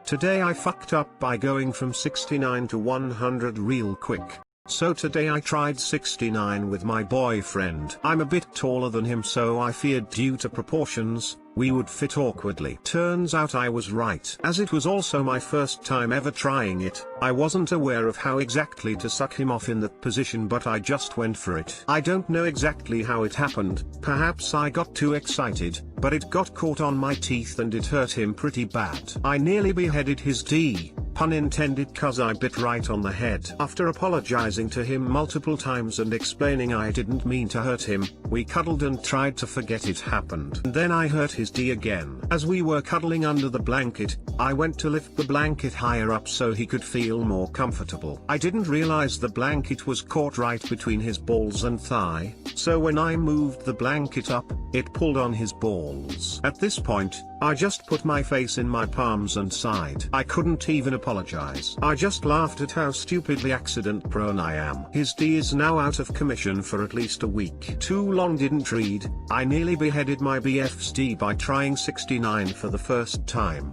Today I fucked up by going from 69 to 100 real quick. So today I tried 69 with my boyfriend. I'm a bit taller than him, so I feared due to proportions, we would fit awkwardly. Turns out I was right. As it was also my first time ever trying it, I wasn't aware of how exactly to suck him off in that position, but I just went for it. I don't know exactly how it happened, perhaps I got too excited, but it got caught on my teeth and it hurt him pretty bad. I nearly beheaded his D. Pun intended, cause I bit right on the head. After apologizing to him multiple times and explaining I didn't mean to hurt him, we cuddled and tried to forget it happened. And then I hurt his D again. As we were cuddling under the blanket, I went to lift the blanket higher up so he could feel more comfortable. I didn't realize the blanket was caught right between his balls and thigh, so when I moved the blanket up, it pulled on his balls. At this point, I just put my face in my palms and sighed. I couldn't even apologize. I just laughed at how stupidly accident prone I am. His D is now out of commission for at least a week. Too long didn't read. I nearly beheaded my BF's D by trying 69 for the first time.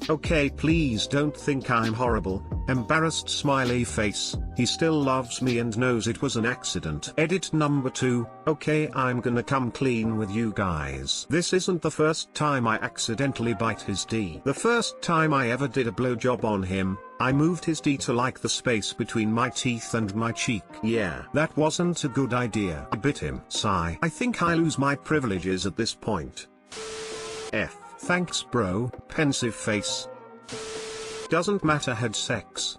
Okay, please don't think I'm horrible. Embarrassed smiley face. He still loves me and knows it was an accident. Edit number 2. Okay, I'm gonna come clean with you guys. This isn't the first time I accidentally bite his D. The first time I ever did a blowjob on him, I moved his D to like the space between my teeth and my cheek. Yeah, that wasn't a good idea. I bit him. Sigh. I think I lose my privileges at this point. F. Thanks bro, pensive face. Doesn't matter, had sex.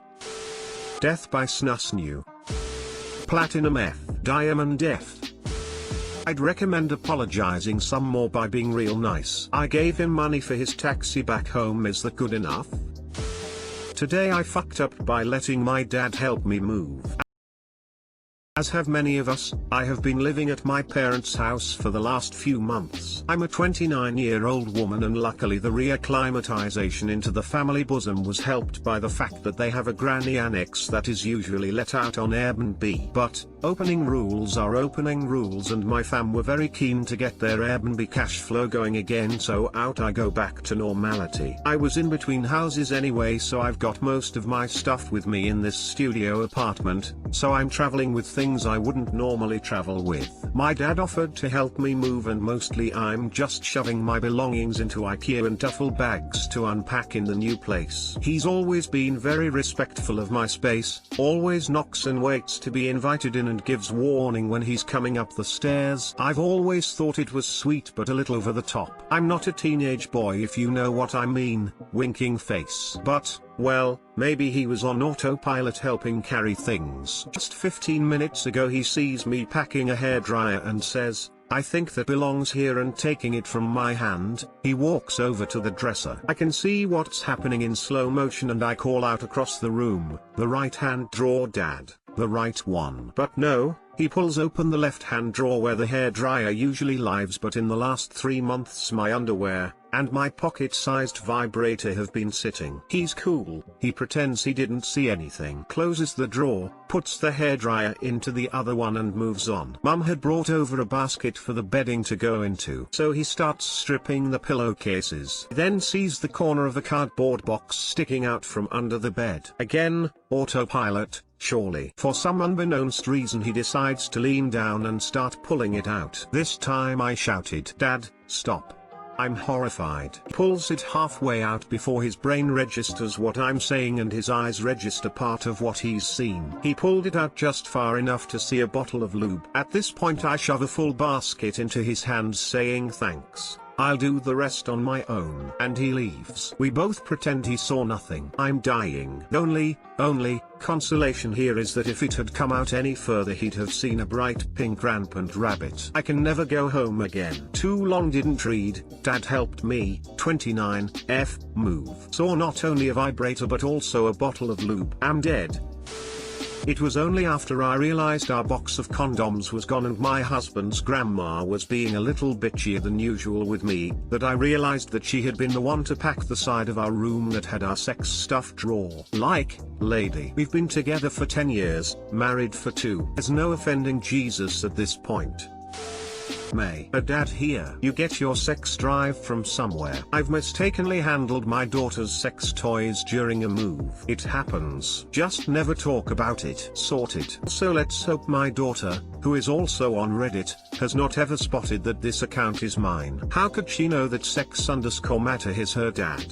Death by Snusnu. Platinum F. Diamond F. I'd recommend apologizing some more by being real nice. I gave him money for his taxi back home. Is that good enough? Today I fucked up by letting my dad help me move. As have many of us, I have been living at my parents' house for the last few months. I'm a 29-year-old woman and luckily the reacclimatization into the family bosom was helped by the fact that they have a granny annex that is usually let out on Airbnb. But, opening rules are opening rules, and my fam were very keen to get their Airbnb cash flow going again, so out I go back to normality. I was in between houses anyway, so I've got most of my stuff with me in this studio apartment, so I'm traveling with things I wouldn't normally travel with. My dad offered to help me move and mostly I'm just shoving my belongings into IKEA and duffel bags to unpack in the new place. He's always been very respectful of my space, always knocks and waits to be invited in and gives warning when he's coming up the stairs. I've always thought it was sweet but a little over the top. I'm not a teenage boy if you know what I mean, winking face. But, well, maybe he was on autopilot helping carry things. Just 15 minutes ago he sees me packing a hairdryer and says, "I think that belongs here," and taking it from my hand, he walks over to the dresser. I can see what's happening in slow motion and I call out across the room, "The right hand drawer, Dad, the right one." But no, he pulls open the left hand drawer where the hairdryer usually lives, but in the last 3 months my underwear and my pocket-sized vibrator have been sitting. He's cool, he pretends he didn't see anything. Closes the drawer, puts the hairdryer into the other one and moves on. Mum had brought over a basket for the bedding to go into, so he starts stripping the pillowcases. Then sees the corner of a cardboard box sticking out from under the bed. Again, autopilot, surely. For some unbeknownst reason he decides to lean down and start pulling it out. This time I shouted, "Dad, stop." I'm horrified. He pulls it halfway out before his brain registers what I'm saying and his eyes register part of what he's seen. He pulled it out just far enough to see a bottle of lube. At this point I shove a full basket into his hands saying thanks. I'll do the rest on my own. And he leaves. We both pretend he saw nothing. I'm dying. Only consolation here is that if it had come out any further he'd have seen a bright pink rampant rabbit. I can never go home again. Too long didn't read. Dad helped me. 29 F move. Saw not only a vibrator but also a bottle of lube. I'm dead. It was only after I realized our box of condoms was gone and my husband's grandma was being a little bitchier than usual with me, that I realized that she had been the one to pack the side of our room that had our sex stuff drawer. Like, lady. We've been together for 10 years, married for 2. There's no offending Jesus at this point. May. A dad here. You get your sex drive from somewhere. I've mistakenly handled my daughter's sex toys during a move. It happens. Just never talk about it. Sorted. So let's hope my daughter, who is also on Reddit, has not ever spotted that this account is mine. How could she know that sex_matter is her dad?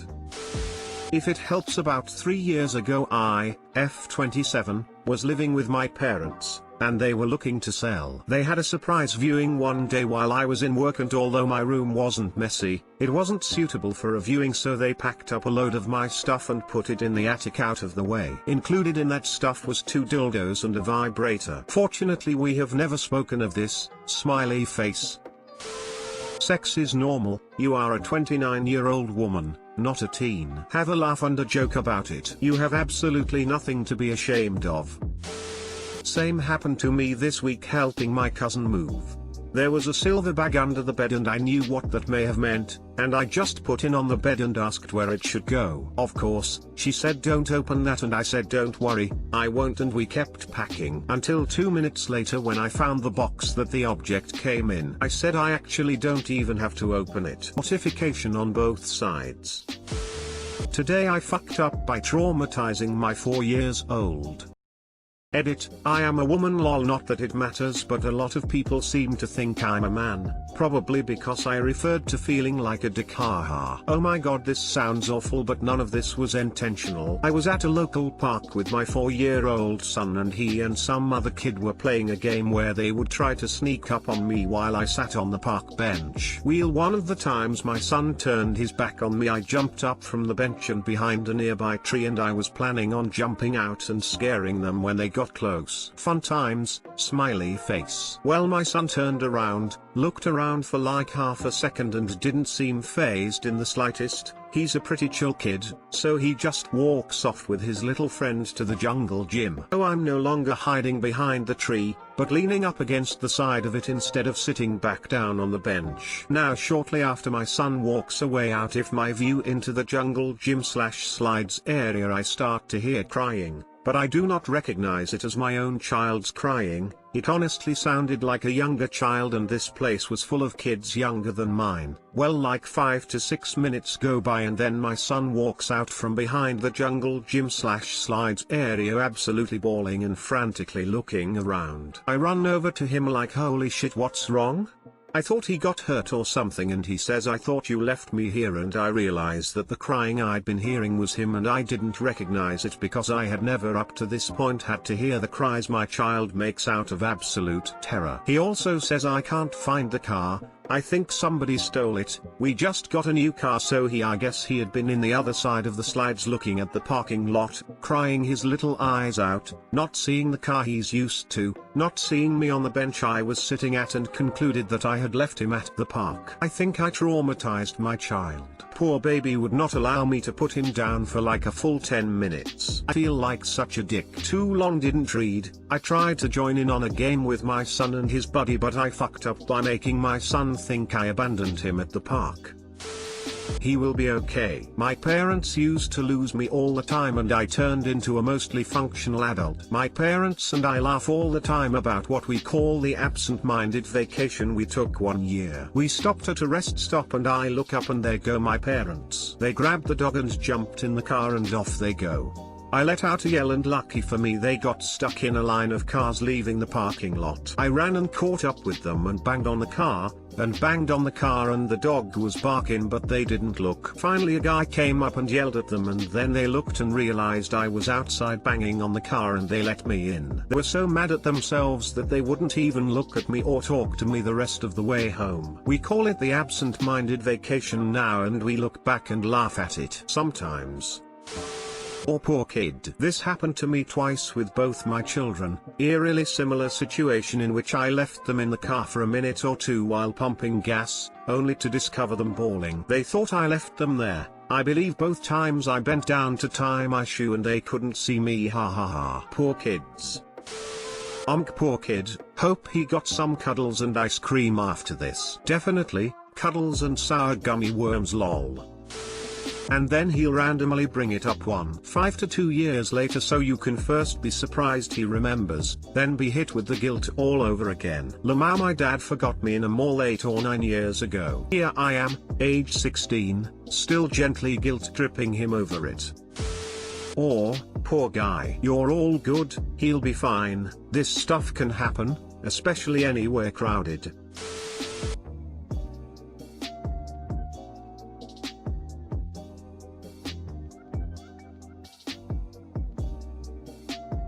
If it helps, about 3 years ago I, F27, was living with my parents, and they were looking to sell. They had a surprise viewing one day while I was in work, and although my room wasn't messy, it wasn't suitable for a viewing, so they packed up a load of my stuff and put it in the attic out of the way. Included in that stuff was 2 dildos and a vibrator. Fortunately we have never spoken of this, smiley face. Sex is normal, you are a 29-year-old woman, not a teen. Have a laugh and a joke about it. You have absolutely nothing to be ashamed of. Same happened to me this week helping my cousin move. There was a silver bag under the bed and I knew what that may have meant, and I just put it on the bed and asked where it should go. Of course, she said don't open that, and I said don't worry, I won't, and we kept packing until 2 minutes later when I found the box that the object came in. I said I actually don't even have to open it. Mortification on both sides. Today I fucked up by traumatizing my 4-year-old. Edit, I am a woman lol, not that it matters, but a lot of people seem to think I'm a man, probably because I referred to feeling like a dick, haha. Oh my god, this sounds awful, but none of this was intentional. I was at a local park with my 4-year-old son, and he and some other kid were playing a game where they would try to sneak up on me while I sat on the park bench. One of the times my son turned his back on me, I jumped up from the bench and behind a nearby tree, and I was planning on jumping out and scaring them when they got close. Fun times, smiley face. Well, my son turned around, looked around for like half a second and didn't seem fazed in the slightest. He's a pretty chill kid, so he just walks off with his little friend to the jungle gym. Oh, I'm no longer hiding behind the tree, but leaning up against the side of it instead of sitting back down on the bench. Now shortly after my son walks away out of my view into the jungle gym/slides area, I start to hear crying. But I do not recognize it as my own child's crying. It honestly sounded like a younger child, and this place was full of kids younger than mine. Well, like 5 to 6 minutes go by and then my son walks out from behind the jungle gym/slides area absolutely bawling and frantically looking around. I run over to him like, holy shit, what's wrong? I thought he got hurt or something, and he says, I thought you left me here, and I realized that the crying I'd been hearing was him, and I didn't recognize it because I had never up to this point had to hear the cries my child makes out of absolute terror. He also says I can't find the car. I think somebody stole it. We just got a new car, so I guess he had been in the other side of the slides looking at the parking lot, crying his little eyes out, not seeing the car he's used to, not seeing me on the bench I was sitting at, and concluded that I had left him at the park. I think I traumatized my child. Poor baby would not allow me to put him down for like a full 10 minutes. I feel like such a dick. Too long didn't read. I tried to join in on a game with my son and his buddy, but I fucked up by making my son think I abandoned him at the park. He will be okay. My parents used to lose me all the time, and I turned into a mostly functional adult. My parents and I laugh all the time about what we call the absent-minded vacation we took one year. We stopped at a rest stop and I look up and there go my parents. They grabbed the dog and jumped in the car and off they go. I let out a yell, and lucky for me they got stuck in a line of cars leaving the parking lot. I ran and caught up with them and banged on the car, and the dog was barking, but they didn't look. Finally a guy came up and yelled at them, and then they looked and realized I was outside banging on the car, and they let me in. They were so mad at themselves that they wouldn't even look at me or talk to me the rest of the way home. We call it the absent-minded vacation now, and we look back and laugh at it sometimes. Or poor kid. This happened to me twice with both my children, eerily similar situation in which I left them in the car for a minute or two while pumping gas, only to discover them bawling. They thought I left them there. I believe both times I bent down to tie my shoe and they couldn't see me, ha ha ha. Poor kids. Poor kid. Hope he got some cuddles and ice cream after this. Definitely, cuddles and sour gummy worms lol. and then he'll randomly bring it up 5 to 2 years later, so you can first be surprised he remembers, then be hit with the guilt all over again. Lamau, my dad forgot me in a mall 8 or 9 years ago. Here I am, age 16, still gently guilt tripping him over it. Or, poor guy, you're all good, he'll be fine. This stuff can happen, especially anywhere crowded.